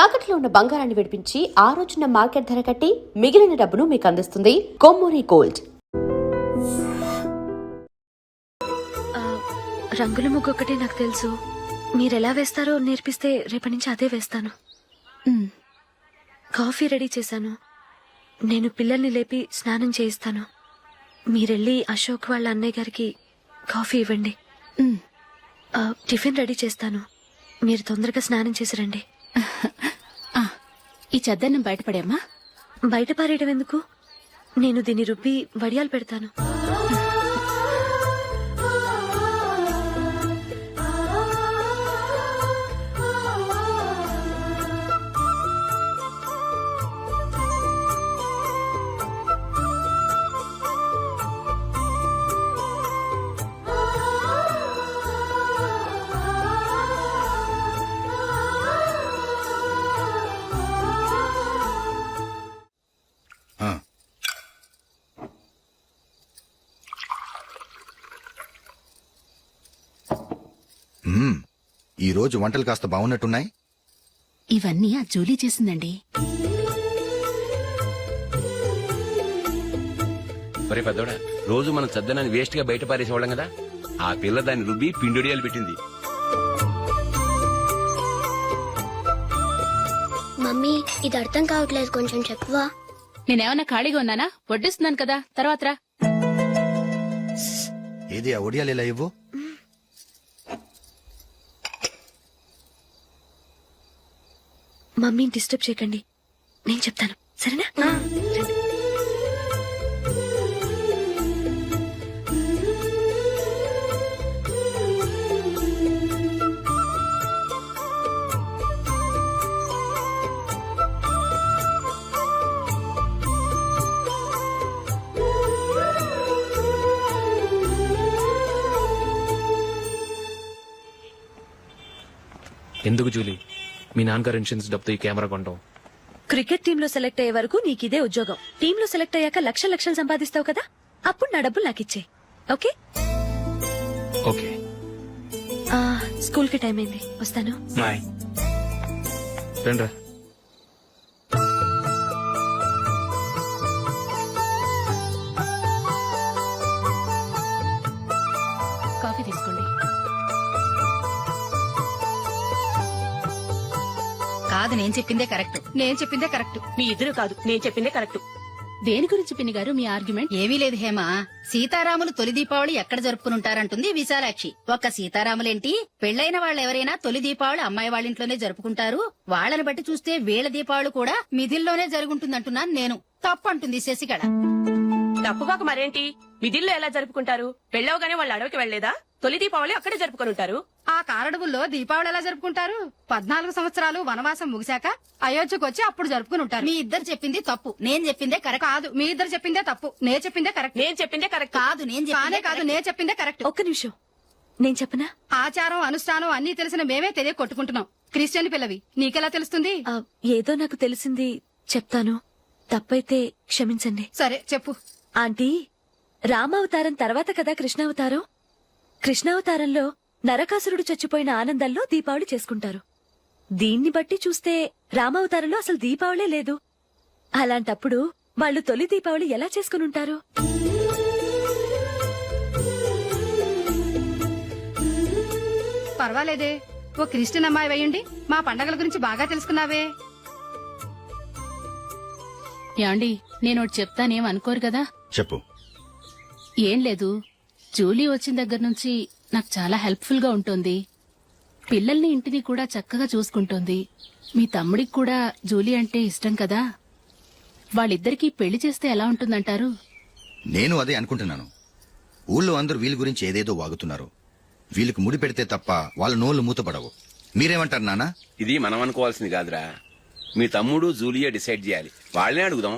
తాకట్లో ఉన్న బంగారాన్ని విడిపించి ఆ రోజున మార్కెట్ ధర కట్టి మిగిలిన డబ్బును మీకు అందిస్తుంది కొమ్మూరి గోల్డ్. రంగుల ముగ్గు ఒకటే నాకు తెలుసు. మీరెలా వేస్తారో నేర్పిస్తే రేపటి నుంచి అదే వేస్తాను. కాఫీ రెడీ చేశాను. నేను పిల్లల్ని లేపి స్నానం చేయిస్తాను. మీరెళ్ళి అశోక్ వాళ్ళ అన్నయ్య గారికి కాఫీ ఇవ్వండి. టిఫిన్ రెడీ చేస్తాను. మీరు తొందరగా స్నానం చేసి రండి. ఈ చెద్దన్నం బయటపడేమ్మా. బయట పారేయడం ఎందుకు? నేను దీన్ని రుబ్బి వడియాలు పెడతాను. ఈ రోజు వంటలు కాస్త బాగున్నట్టున్నాయి. ఇవన్నీ ఆ జూలీ చేసిందండి. ఒరే పెద్దోడా, రోజు మనం చద్దనాన్ని వేస్ట్ గా బయట పారేసేవాళ్ళం కదా, ఆ పిల్ల దాన్ని రుబ్బి పిండొడియాలు పెట్టింది. మమ్మీ, ఇది అర్థం కావట్లేదు, కొంచెం చెప్పవా? నేనేమన్నా ఖాళీగా ఉన్నానా? వడ్డిస్తున్నాను కదా, తర్వాత రా. ఏది ఆ ఒడియాలు ఇలా ఇవ్వు. మమ్మీని డిస్టర్బ్ చేయకండి, నేను చెప్తాను, సరేనా? ఎందుకు జూలీ, మీ నాన్నగారు ఇన్సూరెన్స్ డబ్బుతో ఈ కెమెరా కొంటాం? క్రికెట్ టీమ్ లో సెలెక్ట్ అయ్యే వరకు నీకిదే ఉద్యోగం. టీమ్ లో సెలెక్ట్ అయ్యాక లక్షలు సంపాదిస్తావు కదా, అప్పుడు నా డబ్బులు నాకు ఇచ్చే. ఓకే? ఓకే. స్కూల్ కి టైం అయింది, వస్తాను. బాయ్. రండ్రా. కాఫీ తీసుకోండి. కాదు, నేను చెప్పిందే కరెక్ట్. నేను చెప్పిందే కరెక్ట్. మీ ఇద్దరు కాదు, నేను చెప్పిందే కరెక్ట్. దేని గురించి పిన్ని గారు మీ ఆర్గ్యుమెంట్? ఏమీ లేదు హేమ. సీతారాములు తొలి దీపావళి ఎక్కడ జరుపుకుంటారంటుంది విశాలాక్షి. ఒక్క సీతారాములేంటి, పెళ్లైన వాళ్ళెవరైనా తొలి దీపావళి అమ్మాయి వాళ్ళింట్లోనే జరుపుకుంటారు. వాళ్ళని బట్టి చూస్తే వీళ్ళ దీపావళి కూడా మిథిల్లోనే జరుగుంటుందంటున్నాను నేను. తప్పు అంటుంది శశికళ. తప్పుగాక మరేంటి, మిదిల్లో ఎలా జరుపుకుంటారు? పెళ్ళవగానే వాళ్ళు అడవికి వెళ్లేదా? తొలి దీపావళి అక్కడే జరుపుకొని ఉంటారు. ఆ కారడవుల్లో దీపావళి ఎలా జరుపుకుంటారు? 14 సంవత్సరాలు వనవాసం ముగిశాక అయోధ్యకు వచ్చి అప్పుడు జరుపుకుని ఉంటారు. మీ ఇద్దరు చెప్పింది తప్పు, నేను చెప్పిందే కరెక్ట్. కాదు, మీ ఇద్దరు చెప్పిందే తప్పు, నేను చెప్పిందే కరెక్ట్. నేను చెప్పిందే కరెక్ట్. కాదు, నేను చెప్పిందే కరెక్ట్. ఒక్క నిమిషం, నేను చెప్పనా? ఆచారం అనుష్ఠానం అన్ని తెలిసిన మేమే తెలియ కొట్టుకుంటున్నాం. క్రిస్టియన్ పిల్లవి, నీకెలా తెలుస్తుంది? ఏదో నాకు తెలిసింది చెప్తాను, తప్పైతే క్షమించండి. సరే చెప్పు. ఆంటీ, రామావతారం తర్వాత కదా కృష్ణావతారం. కృష్ణావతారంలో నరకాసురుడు చచ్చిపోయిన ఆనందంలో దీపావళి చేసుకుంటారు. దీన్ని బట్టి చూస్తే రామావతారంలో అసలు దీపావళే లేదు. అలాంటప్పుడు వాళ్ళు తొలి దీపావళి ఎలా చేసుకునుంటారు? పర్వాలేదే, ఓ క్రిస్టియన్ అమ్మాయి వేయండి, మా పండగల గురించి బాగా తెలుసుకున్నావే. యాండి, నేనోటి చెప్తానేం అనుకోరు కదా? చెప్పు. ఏం లేదు, జూలీ వచ్చిన దగ్గర నుంచి నాకు చాలా హెల్ప్ఫుల్ గా ఉంటుంది. పిల్లల్ని ఇంటిని కూడా చక్కగా చూసుకుంటోంది. మీ తమ్ముడికి కూడా జూలీ అంటే ఇష్టం కదా. వాళ్ళిద్దరికీ పెళ్లి చేస్తే ఎలా ఉంటుందంటారు? నేను అదే అనుకుంటున్నాను. ఊళ్ళో అందరూ వీళ్ళ గురించి ఏదేదో వాగుతున్నారు. వీళ్ళకి ముడి పెడితే తప్ప వాళ్ళ నోళ్లు మూతపడవు. మీరేమంటారు నాన్న? ఇది మనం అనుకోవాల్సింది కాదురా, మీ తమ్ముడు జూలియా డిసైడ్ చేయాలి. వాళ్ళనే అడుగుదాం.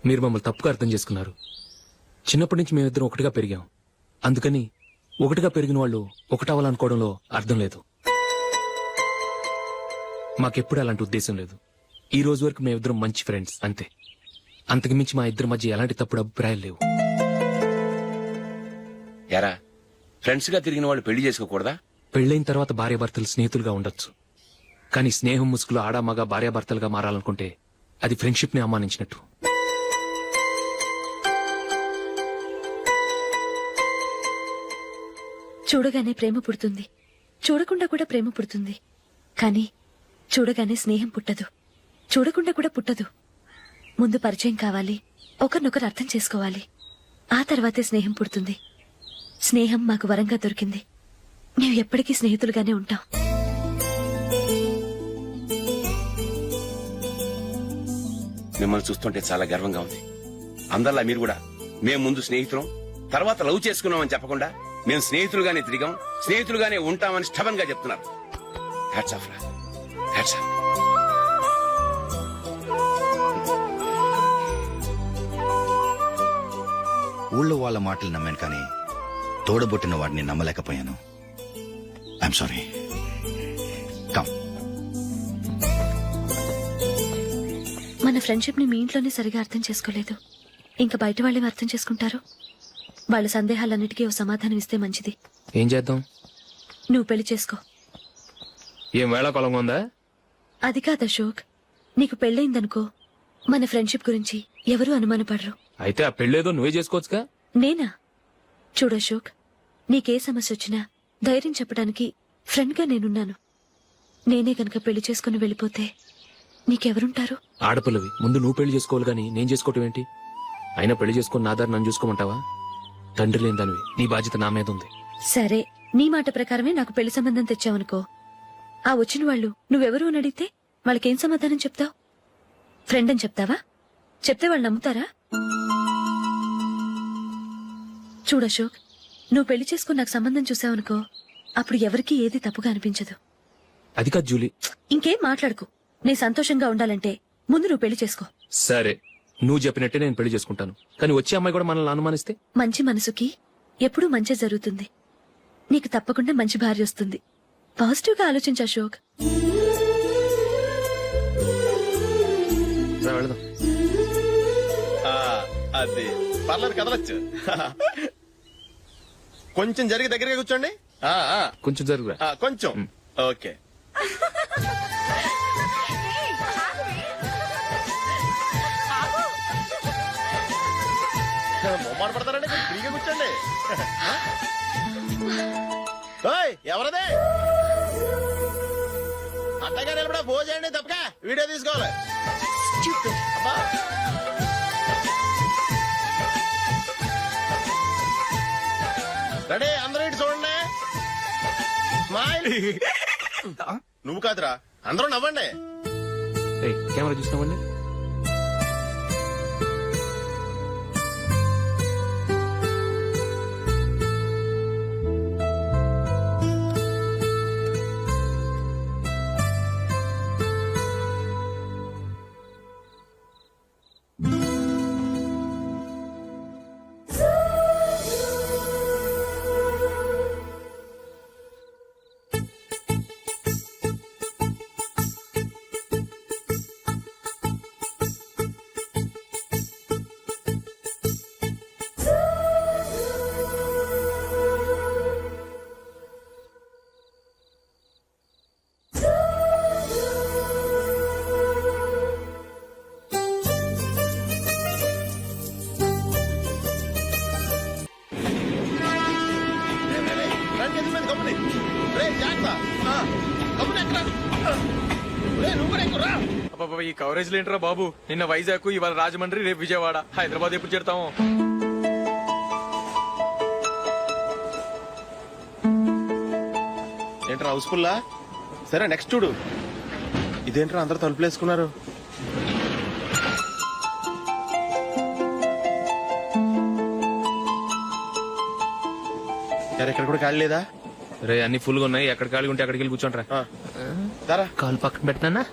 మీరు మమ్మల్ని తప్పుగా అర్థం చేసుకున్నారు. చిన్నప్పటి నుంచి మేమిద్దరం ఒకటిగా పెరిగాం. అందుకని ఒకటిగా పెరిగిన వాళ్ళు ఒకటవ్వాలనుకోవడంలో అర్థం లేదు. మాకెప్పుడు అలాంటి ఉద్దేశం లేదు. ఈ రోజు వరకు మేమిద్దరం మంచి ఫ్రెండ్స్ అంతే. అంతకుమించి మా ఇద్దరి మధ్య ఎలాంటి తప్పుడు అభిప్రాయాలు లేవు. ఎరా, ఫ్రెండ్స్ గా తిరిగిన వాళ్ళు పెళ్లి చేసుకోకూడదా? పెళ్ళైన తర్వాత భార్యాభర్తలు స్నేహితులుగా ఉండొచ్చు, కానీ స్నేహం ముసుగులో ఆడామగా భార్యాభర్తలుగా మారాలనుకుంటే అది ఫ్రెండ్షిప్ ని అవమానించినట్టు. చూడగానే ప్రేమ పుడుతుంది, చూడకుండా కూడా ప్రేమ పుడుతుంది. కానీ చూడగానే స్నేహం పుట్టదు, చూడకుండా కూడా పుట్టదు. ముందు పరిచయం కావాలి, ఒకరినొకరు అర్థం చేసుకోవాలి, ఆ తర్వాతే స్నేహం పుడుతుంది. స్నేహం మాకు వరంగా దొరికింది. మేము ఎప్పటికీ స్నేహితులుగానే ఉంటాం. మిమ్మల్ని చూస్తుంటే చాలా గర్వంగా ఉంది. అందరిలా మీరు కూడా మేము ముందు స్నేహితులం, తర్వాత లవ్ చేసుకున్నామని చెప్పకుండా మేము స్నేహితులుగానే తిరిగాం, స్నేహితులుగానే ఉంటామని స్టబన్ గా చెప్తున్నారు. హ్యాట్స్ ఆఫ్ రా, హ్యాట్స్ ఆఫ్. ఊళ్ళో వాళ్ళ మాటలు నమ్మాను కానీ తోడబుట్టిన వాడిని నమ్మలేకపోయాను. I'm sorry. కమ్. మన ఫ్రెండ్షిప్ ని మీ ఇంట్లోనే సరిగా అర్థం చేసుకోలేదు, ఇంకా బయట వాళ్ళేం అర్థం చేసుకుంటారు? వాళ్ళ సందేహాలన్నిటికీ ఓ సమాధానం ఇస్తే మంచిది. ఏం చేద్దాం? నువ్వు పెళ్లి చేసుకో. ఏం వేళాకొలంగా ఉందా? అది కాదు అశోక్, నీకు పెళ్ళయిందనుకో, మన ఫ్రెండ్షిప్ గురించి ఎవరూ అనుమానపడరు. అయితే ఆ పెళ్ళేదో నువ్వే చేసుకోవచ్చుగా. నేనా? చూడు అశోక్, నీకే సమస్య వచ్చినా ధైర్యం చెప్పడానికి ఫ్రెండ్ గా నేనున్నాను. నేనే గనక పెళ్లి చేసుకుని వెళ్ళిపోతే నీకెవరుంటారు? ఆడపిల్లవి, ముందు నువ్వు పెళ్లి చేసుకోవాలి గానీ నేను చేసుకోవటం ఏంటి? అయినా పెళ్లి చేసుకుని నా దారి నన్ను చూసుకోమంటావా? తండ్రి లేని దానివి, నీ బాధ్యత నా మీద ఉంది. సరే, నీ మాట ప్రకారమే నాకు పెళ్లి సంబంధం తెచ్చావనుకో, ఆ వచ్చిన వాళ్ళు నువ్వెవరు అని అడిగితే వాళ్ళకేం సమాధానం చెప్తావు? ఫ్రెండ్ అని చెప్తావా? చెప్తే వాళ్ళు నమ్ముతారా? చూడు అశోక్, నువ్వు పెళ్లి చేసుకుని నాకు సంబంధం చూసావనుకో, అప్పుడు ఎవరికీ ఏది తప్పుగా అనిపించదు. అది కాదు జూలీ. ఇంకేం మాట్లాడుకు. నేను సంతోషంగా ఉండాలంటే ముందు నువ్వు పెళ్లి చేసుకో. సరే, నువ్వు చెప్పినట్టే నేను పెళ్లి చేసుకుంటాను, కానీ వచ్చే అమ్మాయి కూడా మనల్ని అనుమానిస్తే? మంచి మనసుకి ఎప్పుడూ మంచి జరుగుతుంది. నీకు తప్పకుండా మంచి భార్య వస్తుంది. పాజిటివ్ గా ఆలోచించు అశోక్. రా, వెళదాం. అది పర్లేదు, కదలొచ్చు. కొంచెం జరిగి దగ్గరగా కూర్చోండి. కొంచెం జరుగురా. కొంచెం. ఓకే. మొమ్మాట పడతారండి, కొంచెం ఫ్రీగా కూర్చోండి. ఓయ్, ఎవరదే? అట్టగా నిలబడా భోజనండి, తప్పగా వీడియో తీసుకోవాలి. అబ్బా. రెడీ, అందరూ ఇటు చూడండి. స్మైల్. నువ్వు కాదురా, అందరూ నవ్వండి. ఏయ్, కెమెరా చూస్తామండి. ఈ కవరేజ్ లేంట్రా బాబు. నిన్న వైజాగ్, ఇవాళ రాజమండ్రి, రేపు విజయవాడ, హైదరాబాద్ ఎప్పుడు చేరుతాము? ఏంట్రా హౌస్ఫుల్లా? సరే, నెక్స్ట్ చూడు. ఇదేంట్రా అందరు తలుపులు వేసుకున్నారు? ఎక్కడ కూడా ఖాళీ లేదా? రే, అన్ని ఫుల్ గా ఉన్నాయి. ఎక్కడ ఖాళీ ఉంటే అక్కడికి వెళ్ళి కూర్చోంటారా. కాలు పక్కన పెట్టినా.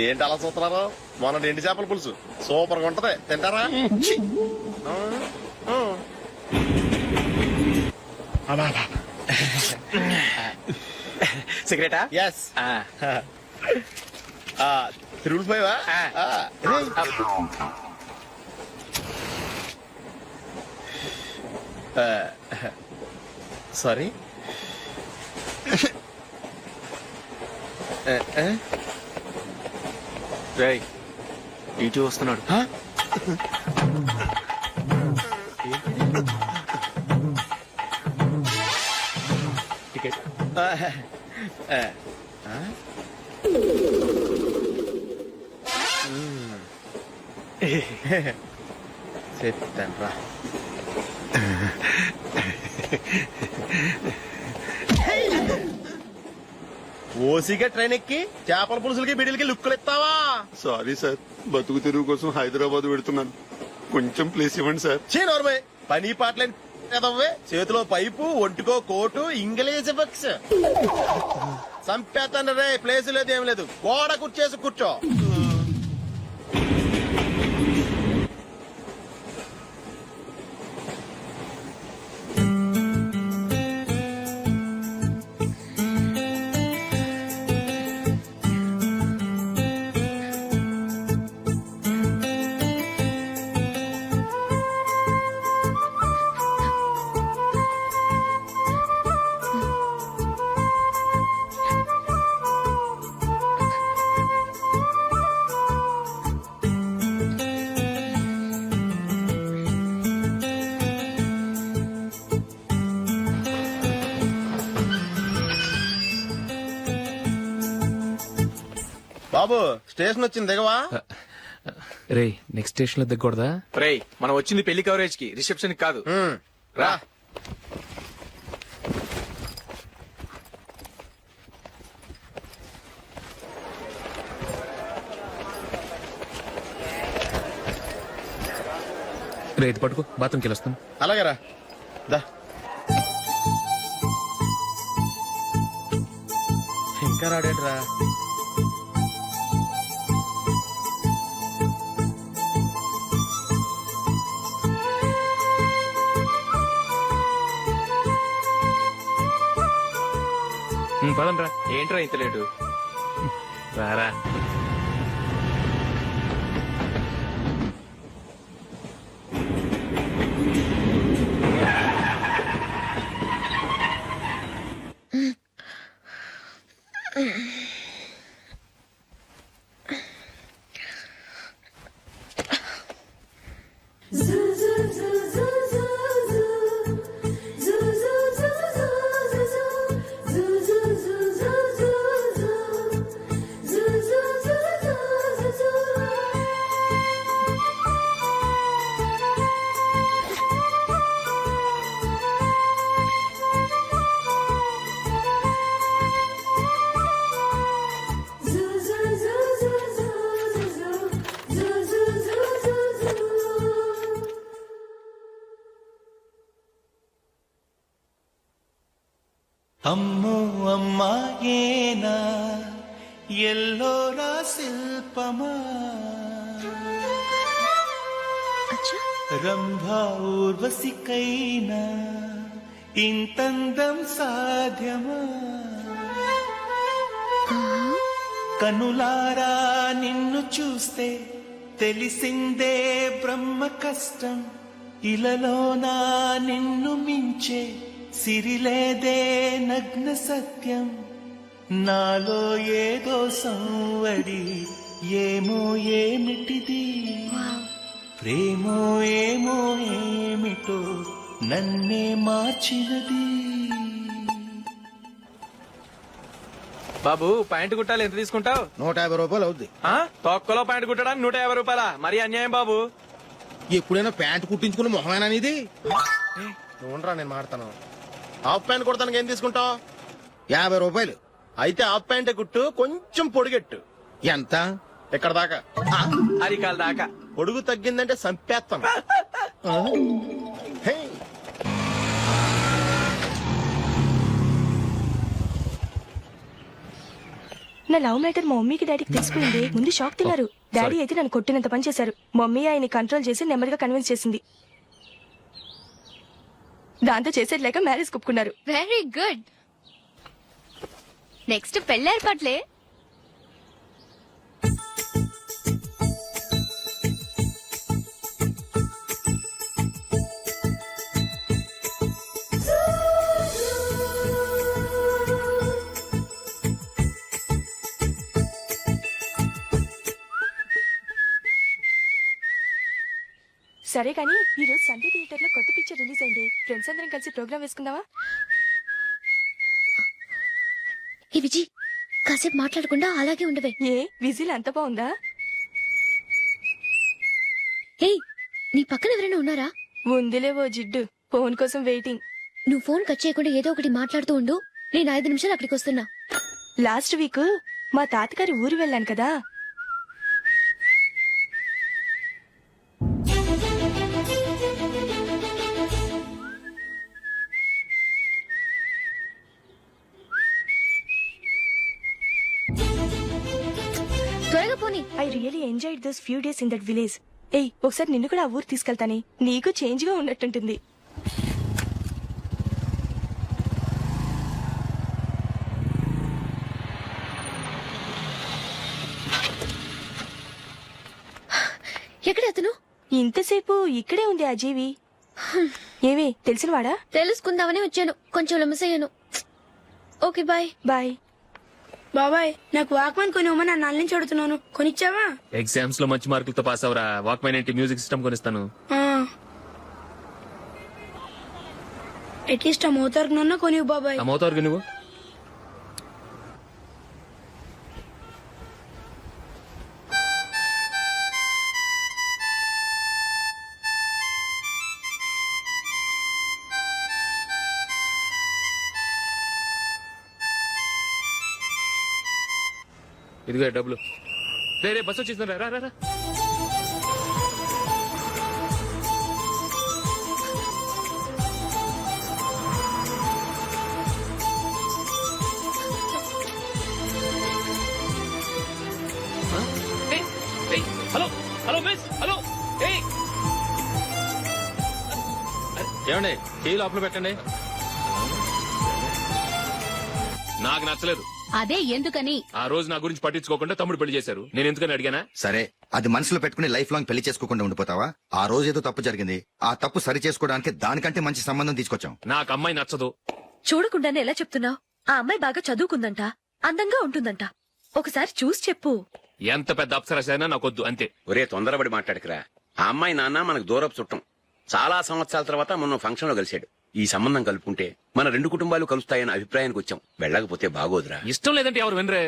ఏంటి అలా చూస్తున్నారు? మొన్న ఎండి చేపల పులుసు సూపర్ గా ఉంటది, తింటారా? ఛీ! సిగరెటా? ఎస్ తిరుగులు పోయావా? సారీ. రేయ్ ఇటు వస్తున్నాడు. టికెట్. చెప్తాను రా. ఓసిగా ట్రైన్ ఎక్కి చేపల పులుసులకి బిడిలకి లుక్కులు ఇస్తావా? సారీ సార్, బతుకు తెరువు కోసం హైదరాబాద్ పెడుతున్నాను, కొంచెం ప్లేస్ ఇవ్వండి సార్. నోర్మే, పని పాటలేని కదవ్వే, చేతిలో పైపు, ఒంటికో కోటు, ఇంగ్లీష్ బుక్స్. సంపేతాను రే, ప్లేస్ లేదు ఏం లేదు, గోడ కుర్చేసి కూర్చో. బాబు స్టేషన్ వచ్చింది, దిగవా? రే నెక్స్ట్ స్టేషన్ లో దిగకూడదా? రేయ్ మనం వచ్చింది పెళ్లి కవరేజ్ కి, రిసెప్షన్ కి కాదు. రా. రే ఇది పట్టుకో, బాత్రూమ్కి వెళ్ళొస్తాను. అలాగే రా. దా. ఇంకా రాడేట్రా? పదండ్రా. ఏంట్రా ఇంత లేటు? రారా. అమ్మో అమ్మాయేనా ఎల్లోరా శిల్పమా, రంభా ఊర్వశికైనా ఇంతందం సాధ్యమా, కనులారా నిన్ను చూస్తే తెలిసిందే బ్రహ్మ కష్టం, ఇలలోనా నిన్ను మించే సిరిలేదే నగ్న సత్యం, నాలో ఏదో సంవడి ఏమో ఏమిటిది, ప్రేమో ఏమో ఏమిటో నన్నే మార్చినది. బాబు ప్యాంటు కుట్టాలి, ఎంత తీసుకుంటావు? 150 రూపాయలు అవుద్ది. తొక్కలో ప్యాంటు కుట్టడానికి 150 రూపాయల? మరి అన్యాయం బాబు. ఎప్పుడైనా ప్యాంట్ కుట్టించుకుని మొహమేనా ఇది? చూడరా నేను మాడతాను. హాఫ్ ప్యాంట్ కుడతానికి ఏం తీసుకుంటావు? 50 రూపాయలు. అయితే హాఫ్ ప్యాంటే కుట్టు, కొంచెం పొడిగెట్టు. ఎంత? ఎక్కడ దాకా? అరికాల దాకా. పొడుగు తగ్గిందంటే సంపేస్తాను. హే. నా లవ్ మ్యాటర్ మా మమ్మీకి డాడీకి తెలిసిపోయింది. ముందు షాక్ తిన్నారు. డాడీ అయితే నన్ను కొట్టినంత పని చేశారు. మమ్మీ ఆయన్ని కంట్రోల్ చేసి నెమ్మదిగా కన్విన్స్ చేసింది. దాంతో చేసేది లేక మ్యారేజ్ ఒప్పుకున్నారు. Very good. నెక్స్ట్ పెళ్లి ఏర్పాట్లే. సరే కానీ ఈ రోజు సండే థియేటర్ లో కొత్త పిక్చర్ రిలీజ్ అయింది. ఫ్రెండ్స్ అందరం కలిసి ప్రోగ్రామ్ వేసుకుందామా? ఈ విజి కాసేపు మాట్లాడకుండా అలాగే ఉండవే. ఏ విజిల్ అంత బాగుందా? ఏయ్, నీ పక్కన ఎవరైనా ఉన్నారా? ఉందిలే ఓ జిడ్డు, ఫోన్ కోసం వెయిటింగ్. నువ్వు ఫోన్ కట్ చేయకుండా ఏదో ఒకటి మాట్లాడుతూ ఉండు. నేను 5 నిమిషాలు అక్కడికి వస్తున్నా. లాస్ట్ వీక్ మా తాతగారి ఊరు వెళ్ళాను కదా. త్వరగా పోనీ. I really enjoyed those few days in that village. ఏయ్, ఒకసారి నిన్ను కూడా ఆ ఊరు తీసుకెళ్తానే. నీకు చేంజ్ గా ఉన్నట్టుంటుంది. ఎక్కడ అతను? ఇంతసేపు ఇక్కడే ఉంది ఆ జీవి. ఏవి తెలిసినవాడా? తెలుసుకుందామని వచ్చాను. కొంచెం లెమసయ్యాను. Okay bye. బాయ్. బాబాయ్, నాకు వాక్మన్ కొనివ్వమని నా నాన్న నుంచి అడుగుతున్నాను. కొనిచ్చావా? ఎగ్జామ్స్ లో మంచి మార్కులతో పాస్ అవరా. వాక్మెన్ ఏంటి, మ్యూజిక్ సిస్టమ్ కొనిస్తాను. అట్లీస్ట్ ఆ మోతారు కొనివ్వు బాబాయ్. ఆ మోతారు నువ్వు ఇదిగో డబ్బులు. రే బస్ వచ్చేసింది, రా రా రా. Hello hello miss, hello. ఏమండి, టీ లోపల పెట్టండి. నాకు నచ్చలేదు. అదే ఎందుకని? ఆ రోజు నా గురించి పట్టించుకోకుండా తమ్ముడు పెళ్లి చేశారు. నేను ఎందుకని అడిగానా? సరే, అది మనసులో పెట్టుకుని లైఫ్ లాంగ్ పెళ్లి చేసుకోకుండా ఉండిపోతావా? ఆ రోజు ఏదో తప్పు జరిగింది. ఆ తప్పు సరి చేసుకోవడానికి దానికంటే మంచి సంబంధం తీసుకొచ్చాం. నాకు అమ్మాయి నచ్చదు. చూడకుండానే ఎలా చెప్తున్నావు? ఆ అమ్మాయి బాగా చదువుకుందంట, అందంగా ఉంటుందంట. ఒకసారి చూసి చెప్పు. ఎంత పెద్ద అప్సరసైనా నాకొద్దు, అంతే. ఒరే, తొందరపడి మాట్లాడకురా. ఆ అమ్మాయి నాన్న మనకు దూరపు చుట్టం. చాలా సంవత్సరాల తర్వాత మొన్న ఫంక్షన్ లో కలిశాడు. ఈ సంబంధం కలుపుకుంటే మన 2 కుటుంబాలు కలుస్తాయన్న అభిప్రాయానికి వచ్చాం. వెళ్ళకపోతే బాగోదురా. ఇష్టం లేదంటే ఎవరు వినరే.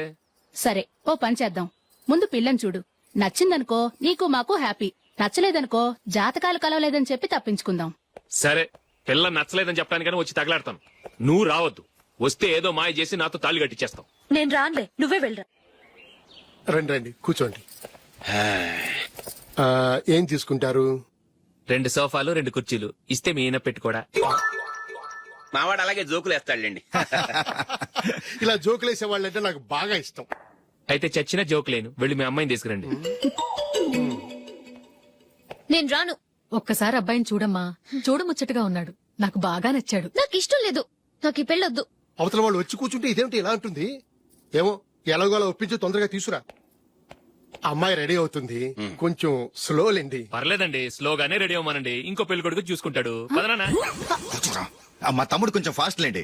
సరే, ఓ పని చేద్దాం. ముందు పిల్లని చూడు. నచ్చిందనుకో నీకు మాకు హ్యాపీ. నచ్చలేదనుకో జాతకాలు కలవలేదని చెప్పి తప్పించుకుందాం. సరే, పిల్ల నచ్చలేదని చెప్పడానికైనా వచ్చి తగలాడతాను. నువ్వు రావద్దు. వస్తే ఏదో మాయ చేసి నాతో తాళి కట్టించేస్తావు. నేను రానులే, నువ్వే వెళ్ళరా. రండి రండి, కూర్చోండి. ఏం తీసుకుంటారు? 2 సోఫాలు 2 కుర్చీలు ఇస్తే మీ ఈయన పెట్టుకోడా. మావాడు అలాగే జోకులు వేస్తాడులేండి. ఇలా జోకులేసే వాళ్ళంటే నాకు బాగా ఇష్టం. అయితే చచ్చిన జోక్ లేను. వెళ్ళి మీ అమ్మాయిని తీసుకురండి. నేను రాను. ఒక్కసారి అబ్బాయిని చూడమ్మా. చూడముచ్చటగా ఉన్నాడు. నాకు బాగా నచ్చాడు. నాకు ఇష్టం లేదు. నాకు ఈ పెళ్ళొద్దు. అవతల వాళ్ళు వచ్చి కూర్చుంటే ఇదేమిటి ఇలా ఉంటుంది? ఏమో, ఎలాగోలా ఒప్పించి తొందరగా తీసుకురా. అమ్మాయి రెడీ అవుతుంది, కొంచెం స్లో లేండి. పర్లేదండి, స్లోగానే రెడీ అవ్వమానండి. ఇంకో పెళ్లి కొడుకు చూసుకుంటాడు. పదనా. కూర్చోరా. మా తమ్ముడు కొంచెం ఫాస్ట్ లేండి.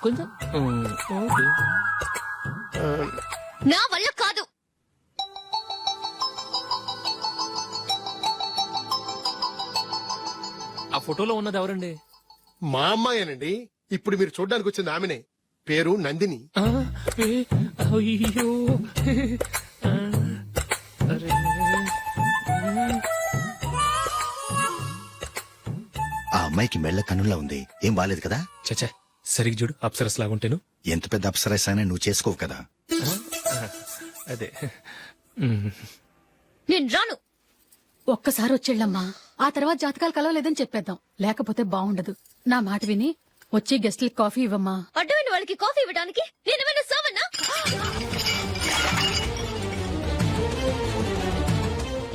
కొంచెం నా వల్ల కాదు. ఆ ఫోటోలో ఉన్నది ఎవరండి? మా అమ్మాయేనండి. ఇప్పుడు మీరు చూడడానికి వచ్చింది ఆమెనే. పేరు నందిని. అయ్యో, ఆ అమ్మాయికి మెళ్ళ కన్నులా ఉంది. ఏం బాలేదు కదా? చచ్చా, సరిగ్గా చూడు. అప్సరస్ లాగుంటేను. ఎంత పెద్ద అప్సరస్ అయినా నువ్వు చేసుకోవు కదా. అదే నేను రాను. ఒక్కసారి వచ్చేళ్ళమ్మా, ఆ తర్వాత జాతకాలు కలవలేదని చెప్పేద్దాం, లేకపోతే బాగుండదు. నా మాట విని వచ్చి గెస్ట్లకి కాఫీ ఇవ్వమ్మా. అడ్డమైన వాళ్ళకి కాఫీ ఇవ్వడానికి నేనేమైనా సావన్నా?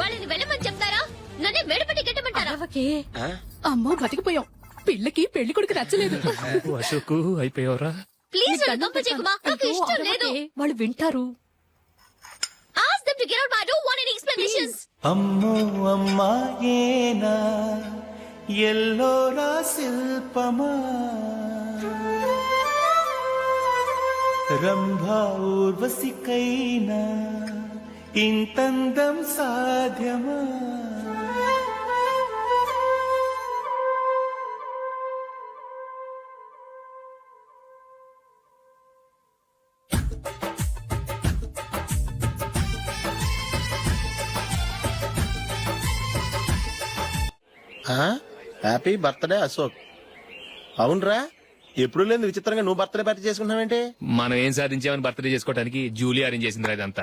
వాళ్ళని వెళ్ళమని చెప్తారా, నన్నే మేడపట్టి గెట్టమంటారా? అరవకే. అమ్మో బతికిపోయాం, పిల్లకి పెళ్లి కొడుకు నచ్చలేదు. అశోకు అయిపోయావరా? ప్లీజ్ నన్ను పంపించేకుమా, నాకు ఇష్టం లేదు. వాళ్ళు వింటారు. Ask them to get out, but I don't want any explanations. అమ్మో అమ్మాయేనా ఎల్లోరా శిల్పమా రంభా ఊర్వశికైనా ఇంతందం సాధ్యమా? Happy birthday Ashok. అవునరా, ఎప్పుడు లేదు విచిత్రంగా నువ్వు బర్త్డే పార్టీ చేసుకుంటున్నావేంటి? మనం ఏం సాధించామని బర్త్డే చేసుకోవడానికి జూలీ అరేంజ్ చేసిందిరా ఇదంతా.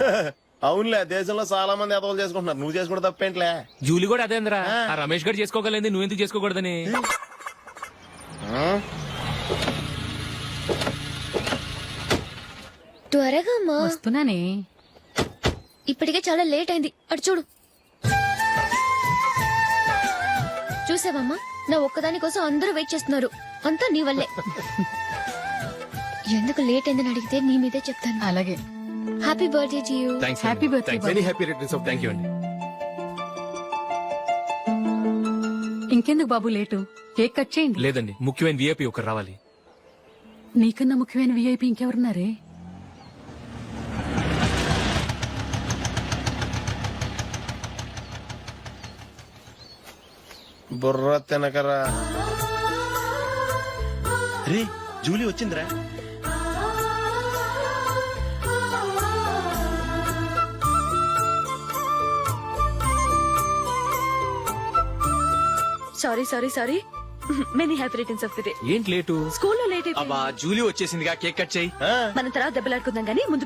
అవునులే, దేశంలో చాలా మంది ఎదవలు చేసుకుంటున్నారు, నువ్వు చేసుకుంటే తప్పేంట్లే. జూలీ కూడా అదేంద్రా, ఆ రమేష్ గారు చేసుకోగలేదు, నువ్వెందుకు చేసుకోకూడదని. త్వరగా అమ్మా, వస్తున్నానే. ఇప్పటికే చాలా లేట్ అయింది. అటు చూడు. చూసావమ్మా, నా ఒక్కదాని కోసం అందరూ వెయిట్ చేస్తున్నారు. అంతా నీ వల్లే. ఎందుకు లేట్ అయిందని అడిగితే నీ మీదే చెప్తాను. అలాగే. Happy birthday to you. Thanks. Happy birthday. Very happy returns of thank you అండి. ఇంకెందుకు బాబు లేటు, కేక్ కట్ చేయండి. లేదండి, ముఖ్యమైన విఐపి ఒకరు రావాలి. నీకన్నా ముఖ్యమైన విఐపి ఇంకెవరున్నారే? బుర్ర తినకరా. రే, జూలీ వచ్చిందిరా. Sorry sorry sorry, many happy returns of the day. ఏంటి లేటు? స్కూల్లో లేట్ అయిపోయింది. అబ్బా జూలీ వచ్చేసిందిగా, కేక్ కట్ చేయి. మనం తర్వాత దెబ్బలాడుకుందాం గానీ ముందు